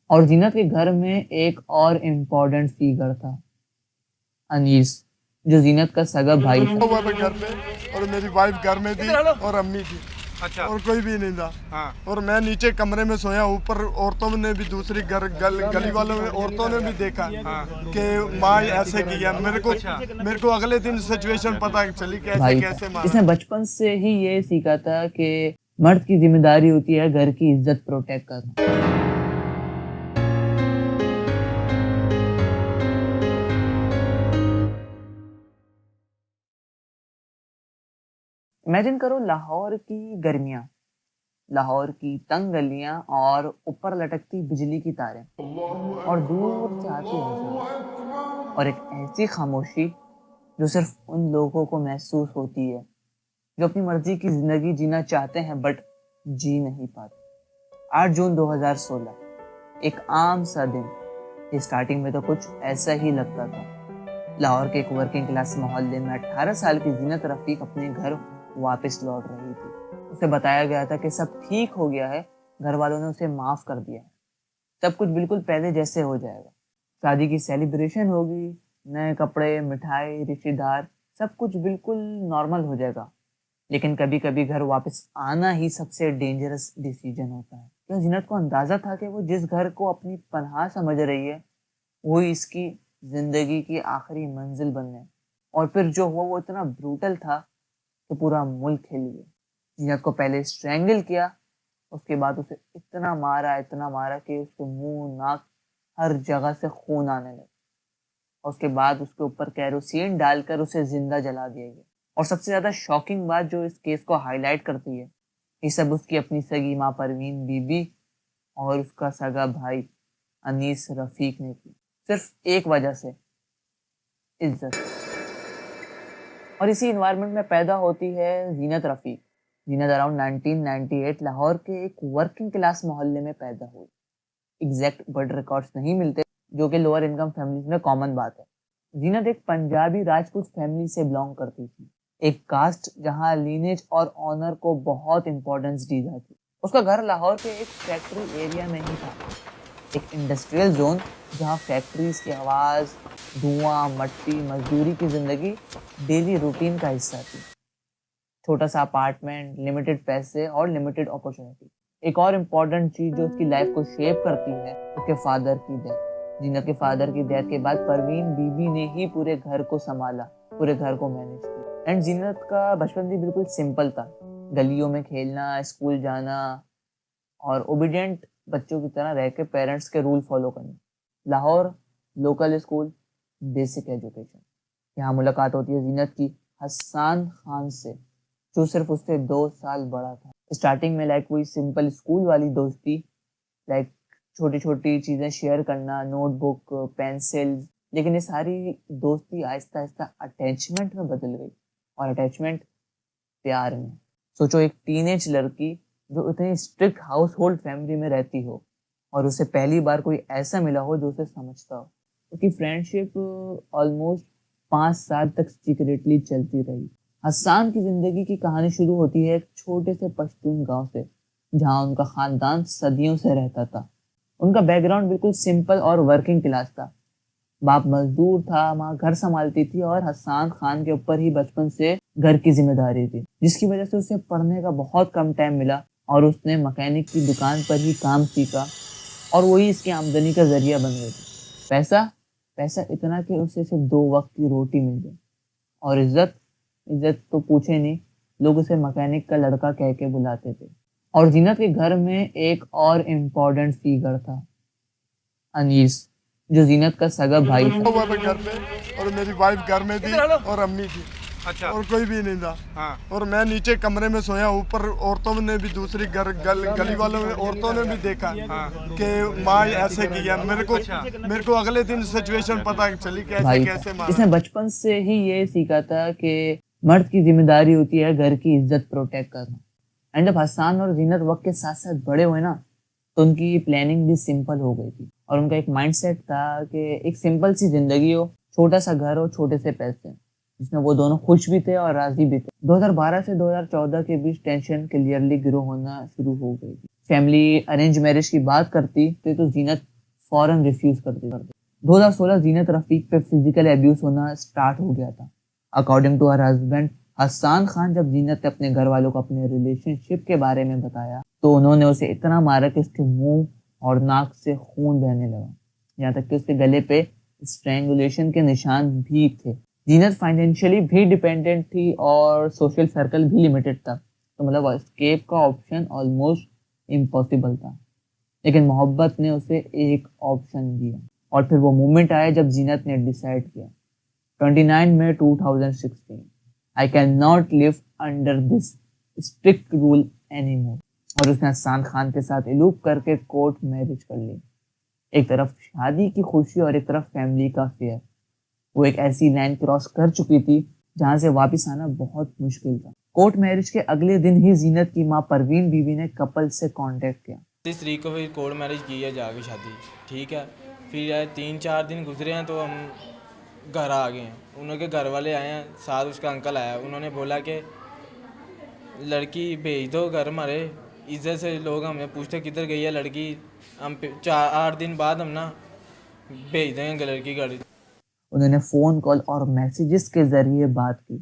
اور زینت کے گھر میں ایک اور امپورٹنٹ فیگر تھا، انیس، جو زینت کا سگا بھائی تھا۔ ہوا تھا گھر پہ اور میری وائف گھر میں تھی اور امی تھی، اور کوئی بھی نہیں تھا، اور میں نیچے کمرے میں سویا، اوپر عورتوں نے بھی، دوسری گلی والوں نے، عورتوں نے بھی دیکھا کہ ماں ایسے کیا۔ میرے کو اگلے دن سچویشن پتہ چلی بھائی کیسے تھا، مارا۔ اس نے بچپن سے ہی یہ سیکھا تھا کہ مرد کی ذمہ داری ہوتی ہے گھر کی عزت پروٹیکٹ کرنا۔ امیجن کرو لاہور کی گرمیاں، لاہور کی تنگ گلیاں اور اوپر لٹکتی بجلی کی تاریں، اور دور سے آتی اذان، اور ایک ایسی خاموشی جو صرف ان لوگوں کو محسوس ہوتی ہے جو اپنی مرضی کی زندگی جینا چاہتے ہیں بٹ جی نہیں پاتے۔ 8 جون 2016، ایک عام سا دن۔ اسٹارٹنگ میں تو کچھ ایسا ہی لگتا تھا۔ لاہور کے ایک ورکنگ کلاس محلے میں 18 سال کی زینت رفیق اپنے گھر واپس لوٹ رہی تھی۔ اسے بتایا گیا تھا کہ سب ٹھیک ہو گیا ہے، گھر والوں نے اسے معاف کر دیا ہے، سب کچھ بالکل پہلے جیسے ہو جائے گا، شادی کی سیلیبریشن ہوگی، نئے کپڑے، مٹھائی، رشتے دار، سب کچھ بالکل نارمل ہو جائے گا۔ لیکن کبھی کبھی گھر واپس آنا ہی سب سے ڈینجرس ڈیسیجن ہوتا ہے۔ کیا زینت کو اندازہ تھا کہ وہ جس گھر کو اپنی پناہ سمجھ رہی ہے وہی اس کی زندگی کی آخری منزل بننے، اور پھر جو ہوا وہ اتنا بروٹل تھا کہ پورا ملک ہل گیا۔ زینت کو پہلے اسٹرینگل کیا، اس کے بعد اسے اتنا مارا کہ اس کے منہ، ناک، ہر جگہ سے خون آنے لگا، اور اس کے بعد اس کے اوپر کیروسین ڈال کر اسے زندہ جلا دیا گیا۔ اور سب سے زیادہ شاکنگ بات جو اس کیس کو ہائی لائٹ کرتی ہے، یہ سب اس کی اپنی سگی ماں پروین بی بی اور اس کا سگا بھائی انیس رفیق نے کی، صرف ایک وجہ سے، عزت۔ اور اسی انوائرمنٹ میں پیدا ہوتی ہے زینت رفیق۔ زینت اراؤنڈ 1998 لاہور کے ایک ورکنگ کلاس محلے میں پیدا ہوئی۔ ایگزیکٹ برتھ ریکارڈز نہیں ملتے، جو کہ لوور انکم فیملیز میں کامن بات ہے۔ زینت ایک پنجابی راجپوت فیملی سے بلانگ کرتی تھی، ایک کاسٹ جہاں لینیج اور آنر کو بہت امپورٹنس دی جاتی۔ اس کا گھر لاہور کے ایک فیکٹری ایریا میں ہی تھا، ایک انڈسٹریل زون جہاں فیکٹریز کی آواز، دھواں، مٹی، مزدوری کی زندگی ڈیلی روٹین کا حصہ تھی۔ چھوٹا سا اپارٹمنٹ، لمیٹڈ پیسے اور لمیٹڈ اپورچونٹی۔ ایک اور امپورٹنٹ چیز جو اس کی لائف کو شیپ کرتی ہے، اس کے فادر کی ڈیتھ۔ زینت کے فادر کی ڈیتھ کے بعد پروین بی بی نے ہی پورے گھر کو سنبھالا، پورے گھر کو مینیج کیا۔ اینڈ زینت کا بچپن بھی بالکل سمپل تھا، گلیوں میں کھیلنا، اسکول جانا، اور اوبیڈینٹ بچوں کی طرح رہ کے پیرنٹس کے رول فالو کرنا۔ Lahore local school, basic education. یہاں ملاقات ہوتی ہے زینت کی حسان خان سے، جو صرف اس سے 2 سال بڑا تھا۔ اسٹارٹنگ میں وہی سمپل اسکول والی دوستی، چھوٹی چھوٹی چیزیں شیئر کرنا، نوٹ بک، پینسل، لیکن یہ ساری دوستی آہستہ آہستہ اٹیچمنٹ میں بدل گئی، اور اٹیچمنٹ پیار میں۔ سوچو ایک ٹین ایج لڑکی جو اتنی اسٹرکٹ ہاؤس ہولڈ فیملی میں رہتی ہو، اور اسے پہلی بار کوئی ایسا ملا ہو جو اسے سمجھتا ہو۔ اس کی فرینڈشپ آلموسٹ 5 سال تک سیکریٹلی چلتی رہی۔ حسان کی زندگی کی کہانی شروع ہوتی ہے ایک چھوٹے سے پشتون گاؤں سے، جہاں ان کا خاندان صدیوں سے رہتا تھا۔ ان کا بیک گراؤنڈ بالکل سمپل اور ورکنگ کلاس تھا۔ باپ مزدور تھا، ماں گھر سنبھالتی تھی، اور حسان خان کے اوپر ہی بچپن سے گھر کی ذمہ داری تھی، جس کی وجہ سے اسے پڑھنے کا بہت کم ٹائم ملا، اور اس نے مکینک کی دکان پر ہی کام سیکھا، اور وہی اس کی آمدنی کا ذریعہ بن گئی تھی۔ پیسہ اتنا کہ اسے صرف 2 وقت کی روٹی مل جائے، اور عزت تو پوچھے نہیں، لوگ اسے مکینک کا لڑکا کہہ کے بلاتے تھے۔ اور زینت کے گھر میں ایک اور امپورٹنٹ فیگر تھا، انیس، جو زینت کا سگا بھائی تھا۔ ہوا تھا گھر پہ اور میری وائف گھر میں تھی اور امی تھی، اور کوئی بھی نہیں تھا، اور میں نیچے کمرے میں سویا، اوپر عورتوں نے بھی، دوسری گلی والوں نے، عورتوں نے بھی دیکھا کہ ماں ایسے کیا۔ میرے کو اگلے دن سچویشن پتہ چلی کیسے مارا۔ اس نے بچپن سے ہی یہ سیکھا تھا کہ مرد کی ذمہ داری ہوتی ہے گھر کی عزت پروٹیکٹ کرنا۔ اینڈ جب حسان اور زینت وقت کے ساتھ ساتھ بڑے ہوئے نا، تو ان کی پلاننگ بھی سمپل ہو گئی تھی، اور ان کا ایک مائنڈ سیٹ تھا کہ ایک سمپل سی زندگی ہو، چھوٹا سا گھر ہو، چھوٹے سے پیسے، جس میں وہ دونوں خوش بھی تھے اور راضی بھی تھے۔ 2012 سے 2014 کے بیچ ٹینشن کلیئرلی گرو ہونا شروع ہو گئی تھی۔ فیملی ارینج میرج کی بات کرتی تو زینت فوراً ریفیوز کر دیا. 2016 زینت رفیق پہ فزیکل ایبیوز ہونا سٹارٹ ہو گیا تھا. اکارڈنگ ٹو ہر ہسبینڈ حسان خان، جب زینت نے اپنے گھر والوں کو اپنے ریلیشن شپ کے بارے میں بتایا تو انہوں نے اسے اتنا مارا کہ اس کے منہ اور ناک سے خون بہنے لگا، یہاں تک کہ اس کے گلے پہ اسٹرینگولیشن کے نشان بھی تھے. زینت فائنینشلی بھی ڈیپینڈنٹ تھی اور سوشل سرکل بھی لمیٹڈ تھا، تو مطلب اسکیپ کا آپشن آلموسٹ امپاسبل تھا. لیکن محبت نے اسے ایک آپشن دیا، اور پھر وہ مومنٹ آیا جب زینت نے ڈیسائیڈ کیا 29 مئی 2016 I cannot live under this strict rule anymore. اور اس نے حسان خان کے ساتھ الوپ کر کے کورٹ میرج کر لی. ایک طرف شادی کی خوشی اور ایک طرف فیملی کا فیئر. وہ ایک ایسی لائن کراس کر چکی تھی جہاں سے واپس آنا بہت مشکل تھا. کورٹ میرج کے اگلے دن ہی زینت کی ماں پروین بیوی نے کپل سے کانٹیکٹ کیا. 30 تاریخ کو پھر کورٹ میرج کی ہے جا کے شادی، ٹھیک ہے. پھر 3-4 دن گزرے ہیں تو ہم گھر آ گئے ہیں. انہوں کے گھر والے آئے ہیں، ساتھ اس کا انکل آیا. انہوں نے بولا کہ لڑکی بھیج دو گھر ہمارے. عزت سے لوگ ہمیں پوچھتے کدھر گئی ہے لڑکی، ہم 8 دن بعد ہم نا بھیج دیں گے لڑکی گھر. انہوں نے فون کال اور میسیجز کے ذریعے بات کی،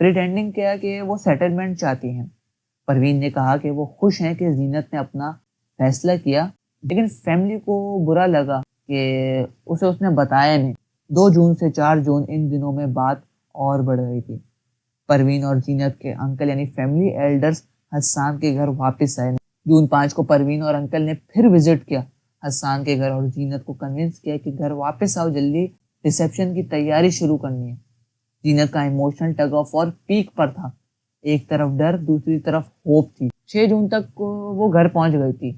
پریٹینڈنگ کیا کہ وہ سیٹلمنٹ چاہتی ہیں. پروین نے کہا کہ وہ خوش ہیں کہ زینت نے اپنا فیصلہ کیا، لیکن فیملی کو برا لگا کہ اسے اس نے بتایا نہیں. 2 جون سے 4 جون ان دنوں میں بات اور بڑھ رہی تھی. پروین اور زینت کے انکل یعنی فیملی ایلڈرز حسان کے گھر واپس آئے. جون 5 کو پروین اور انکل نے پھر وزٹ کیا حسان کے گھر اور زینت کو کنونس کیا کہ گھر واپس آؤ، جلدی ریسیپشن کی تیاری شروع کرنی ہے. زینت کا emotional tug of war peak پر تھا، ایک طرف ڈر دوسری طرف ہوپ تھی. 6 جون تک وہ گھر پہنچ گئی تھی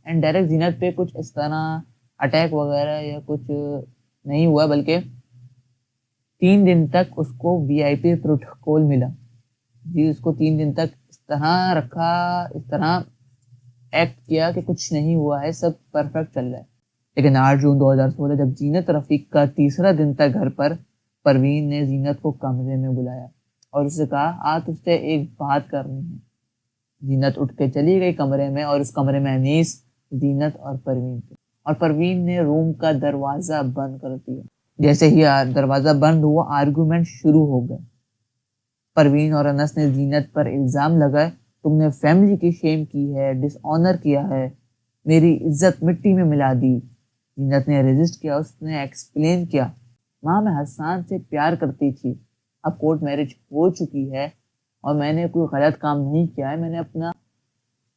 اینڈ ڈائریکٹ زینت پہ کچھ اس طرح اٹیک وغیرہ یا کچھ نہیں ہوا، بلکہ 3 دن تک اس کو VIP پروٹوکول ملا. جی اس کو 3 دن تک اس طرح رکھا، اس طرح ایکٹ کیا کہ کچھ نہیں ہوا ہے، سب پرفیکٹ چل رہا ہے. لیکن 8 جون 2016 جب زینت رفیق کا تیسرا دن تھا گھر پر، پروین نے زینت کو کمرے میں بلایا اور اسے کہا آ تجھ سے ایک بات کرنی ہے. زینت اٹھ کے چلی گئی کمرے میں، اور اس کمرے میں انیس، زینت اور پروین تھے. اور پروین نے روم کا دروازہ بند کر دیا. جیسے ہی دروازہ بند ہوا آرگومنٹ شروع ہو گئے. پروین اور انس نے زینت پر الزام لگائے تم نے فیملی کی شیم کی ہے، ڈس آنر کیا ہے، میری عزت مٹی میں ملا دی. زینت نے ریزسٹ کیا. اس نے ایکسپلین کیا ماں میں حسان سے پیار کرتی تھی، اب کورٹ میرج ہو چکی ہے اور میں نے کوئی غلط کام نہیں کیا ہے، میں نے اپنا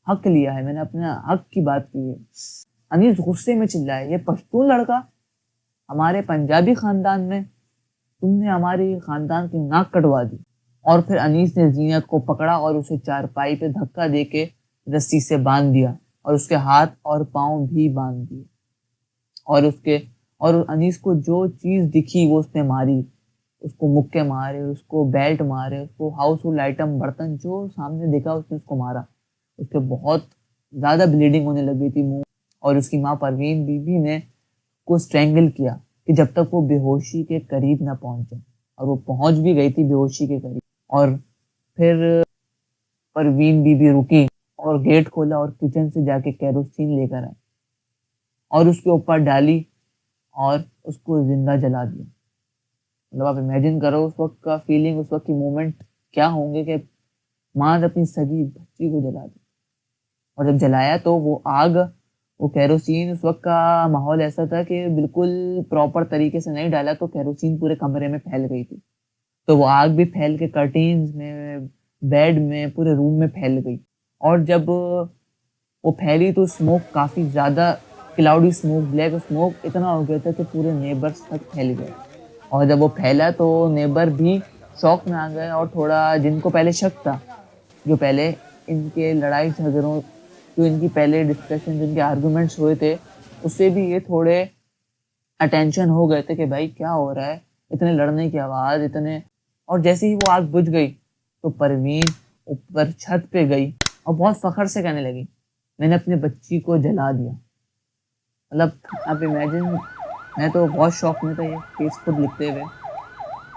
حق لیا ہے، میں نے اپنا حق کی بات کی ہے. انیس غصے میں چلائے یہ پشتون لڑکا ہمارے پنجابی خاندان میں، تم نے ہماری خاندان کی ناک کٹوا دی. اور پھر انیس نے زینت کو پکڑا اور اسے چارپائی پہ دھکا دے کے رسی سے باندھ دیا اور اس کے ہاتھ اور پاؤں بھی باندھ دیے. اور انیس کو جو چیز دکھی وہ اس نے ماری، اس کو مکے مارے، اس کو بیلٹ مارے، اس کو ہاؤس ہولڈ آئٹم برتن جو سامنے دیکھا اس نے اس کو مارا. اس کے بہت زیادہ بلیڈنگ ہونے لگی تھی منہ. اور اس کی ماں پروین بیوی نے کو اسٹرینگل کیا کہ جب تک وہ بے ہوشی کے قریب نہ پہنچے، اور وہ پہنچ بھی گئی تھی بے ہوشی کے قریب. اور پھر پروین بیوی رکی اور گیٹ کھولا اور کچن سے جا کے کیروسین لے کر آئی اور اس کے اوپر ڈالی اور اس کو زندہ جلا دیا. مطلب آپ امیجن کرو اس وقت کا فیلنگ، اس وقت کی مومنٹ کیا ہوں گے کہ ماں نے اپنی سگی بچی کو جلا دی. اور جب جلایا تو وہ آگ، وہ کیروسین، اس وقت کا ماحول ایسا تھا کہ بالکل پراپر طریقے سے نہیں ڈالا تو کیروسین پورے کمرے میں پھیل گئی تھی. تو وہ آگ بھی پھیل کے کرٹینز میں، بیڈ میں، پورے روم میں پھیل گئی. اور جب وہ پھیلی تو اسموک کافی زیادہ، کلاؤڈی اسموک، بلیک اسموک اتنا ہو گیا تھا کہ پورے نیبرز تک پھیل گیا. اور جب وہ پھیلا تو نیبر بھی شوق میں آ گئے، اور تھوڑا جن کو پہلے شک تھا، جو پہلے ان کے لڑائی جھگڑوں، جو ان کی پہلے ڈسکشن، جن کے آرگومنٹس ہوئے تھے، اس سے بھی یہ تھوڑے اٹینشن ہو گئے تھے کہ بھائی کیا ہو رہا ہے، اتنے لڑنے کی آواز، اتنے. اور جیسے ہی وہ آگ بجھ گئی تو پروین اوپر چھت پہ گئی اور بہت فخر سے کہنے لگی میں نے اپنے بچی کو جلا دیا. مطلب آپ امیجن، میں تو بہت شوق میں تھا یہ کیس خود لکھتے ہوئے.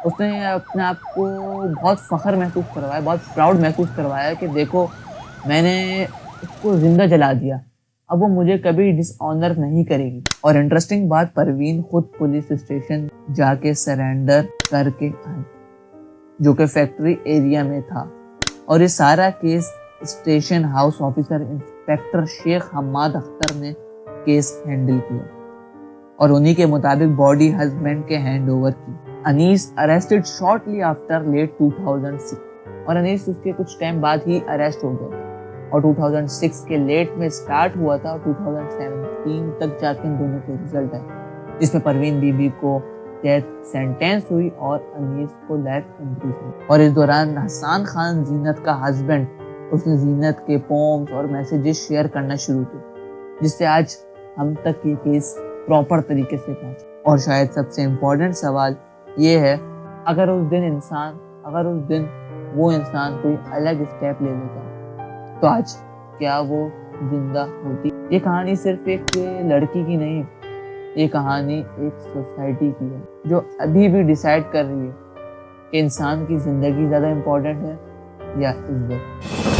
اس نے اپنے آپ کو بہت فخر محسوس کروایا، بہت پراؤڈ محسوس کروایا کہ دیکھو میں نے اس کو زندہ جلا دیا. اب وہ مجھے کبھی ڈس آنر نہیں کرے گی. اور انٹرسٹنگ بات، پروین خود پولیس اسٹیشن جا کے سرینڈر کر کے آئی جو کہ فیکٹری ایریا میں تھا. اور یہ سارا case station house officer inspector شیخ حماد اختر نے کیس ہینڈل کیا اور انہی کے مطابق باڈی ہسبینڈ کے ہینڈ اوور کی. انیس اریسٹڈ شارٹلی آفٹر لیٹ 2006 اور انیس اس کے کچھ ٹائم بعد ہی اریسٹ ہو گیا اور 2006 کے لیٹ میں سٹارٹ ہوا تھا اور 2017 تک جا کے ان دونوں کے رزلٹ آئے جس میں پروین بی بی کو ڈیتھ سینٹینس ہوئی اور انیس کو لائف امپریزنمنٹ. اور اس دوران حسان خان زینت کا ہسبینڈ، اس نے زینت کے پومز اور میسیجز شیئر کرنا شروع کیے جس سے آج ہم تک یہ کیس پراپر طریقے سے پہنچا. اور شاید سب سے امپورٹنٹ سوال یہ ہے، اگر اس دن وہ انسان کوئی الگ اسٹیپ لے لیتا تو آج کیا وہ زندہ ہوتی؟ یہ کہانی صرف ایک لڑکی کی نہیں، یہ کہانی ایک سوسائٹی کی ہے جو ابھی بھی ڈیسائیڈ کر رہی ہے کہ انسان کی زندگی زیادہ امپورٹنٹ ہے یا عزت.